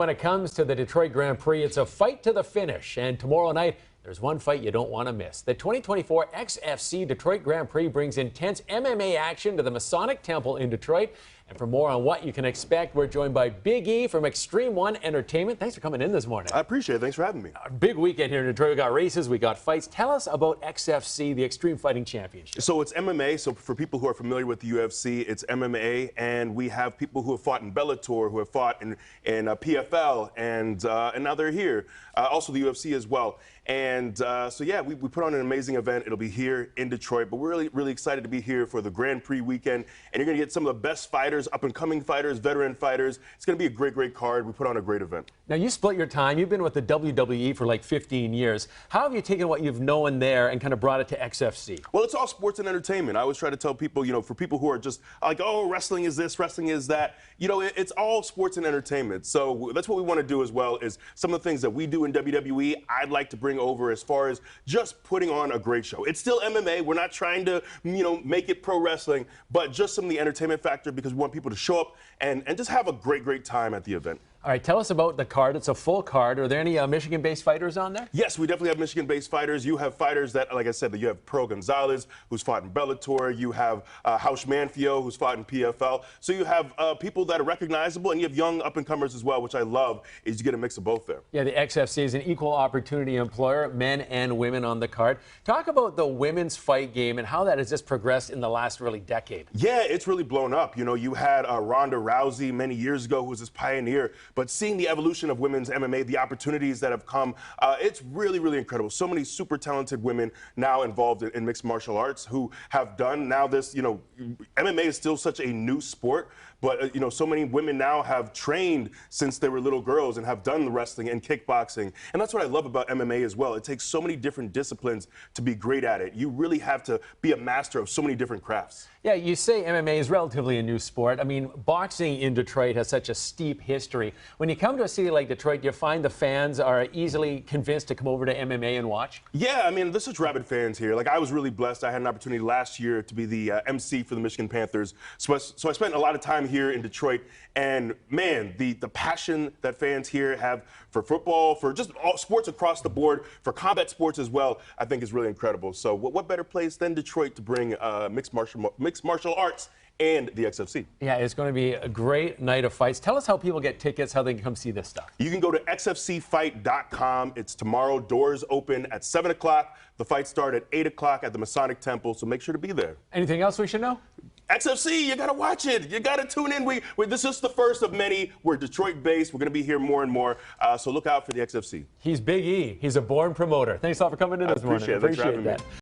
When it comes to the Detroit Grand Prix, it's a fight to the finish. And tomorrow night, there's one fight you don't want to miss. The 2024 XFC Detroit Grand Prix brings intense MMA action to the Masonic Temple in Detroit. And for more on what you can expect, we're joined by Big E from Xtreme One Entertainment. Thanks for coming in this morning. I appreciate it. Thanks for having me. A big weekend here in Detroit. We got races, we got fights. Tell us about XFC, the Xtreme Fighting Championships. So it's MMA. So for people who are familiar with the UFC, it's MMA. And we have people who have fought in Bellator, who have fought in PFL, and now they're here. Also the UFC as well. And so, yeah, we put on an amazing event. It'll be here in Detroit. But we're really excited to be here for the Grand Prix weekend. And you're going to get some of the best fighters, up-and-coming fighters, veteran fighters. It's going to be a great card. We put on a great event. Now, you split your time. You've been with the WWE for like 15 years. How have you taken what you've known there and kind of brought it to XFC? Well, it's all sports and entertainment. I always try to tell people, you know, for people who are just like, oh, wrestling is this, wrestling is that, you know, it's all sports and entertainment. So that's what we want to do as well, is some of the things that we do in WWE, I'd like to bring over as far as just putting on a great show. It's still MMA. We're not trying to, you know, make it pro wrestling, but just some of the entertainment factor, because we want people to show up and just have a great time at the event. All right, tell us about the card. It's a full card. Are there any Michigan-based fighters on there? Yes, we definitely have Michigan-based fighters. You have fighters that, like I said, you have Pro Gonzalez, who's fought in Bellator. You have House Manfio, who's fought in PFL. So you have people that are recognizable, and you have young up-and-comers as well, which I love, is you get a mix of both there. Yeah, the XFC is an equal opportunity employer, men and women on the card. Talk about the women's fight game and how that has just progressed in the last really decade. Yeah, it's really blown up. You know, you had Ronda Rousey many years ago, who was this pioneer. But seeing the evolution of women's MMA, the opportunities that have come, it's really incredible. So many super talented women now involved in mixed martial arts who have done now this, you know, MMA is still such a new sport, but, you know, so many women now have trained since they were little girls and have done the wrestling and kickboxing. And that's what I love about MMA as well. It takes so many different disciplines to be great at it. You really have to be a master of so many different crafts. Yeah, you say MMA is relatively a new sport. I mean, boxing in Detroit has such a steep history. When you come to a city like Detroit, you find the fans are easily convinced to come over to MMA and watch? Yeah, I mean, there's such rabid fans here. Like, I was really blessed. I had an opportunity last year to be the MC for the Michigan Panthers. So I spent a lot of time here in Detroit, and man, the passion that fans here have for football, for just all sports across the board, for combat sports as well, I think is really incredible. So what better place than Detroit to bring mixed martial arts and the XFC. Yeah, it's going to be a great night of fights. Tell us how people get tickets, how they can come see this stuff. You can go to xfcfight.com. It's tomorrow. Doors open at 7 o'clock. The fights start at 8 o'clock at the Masonic Temple, so make sure to be there. Anything else we should know? XFC, you got to watch it. You got to tune in. This is the first of many. We're Detroit-based. We're going to be here more and more, so look out for the XFC. He's Big E. He's a born promoter. Thanks a lot for coming in this morning. Appreciate it. Thanks for having me.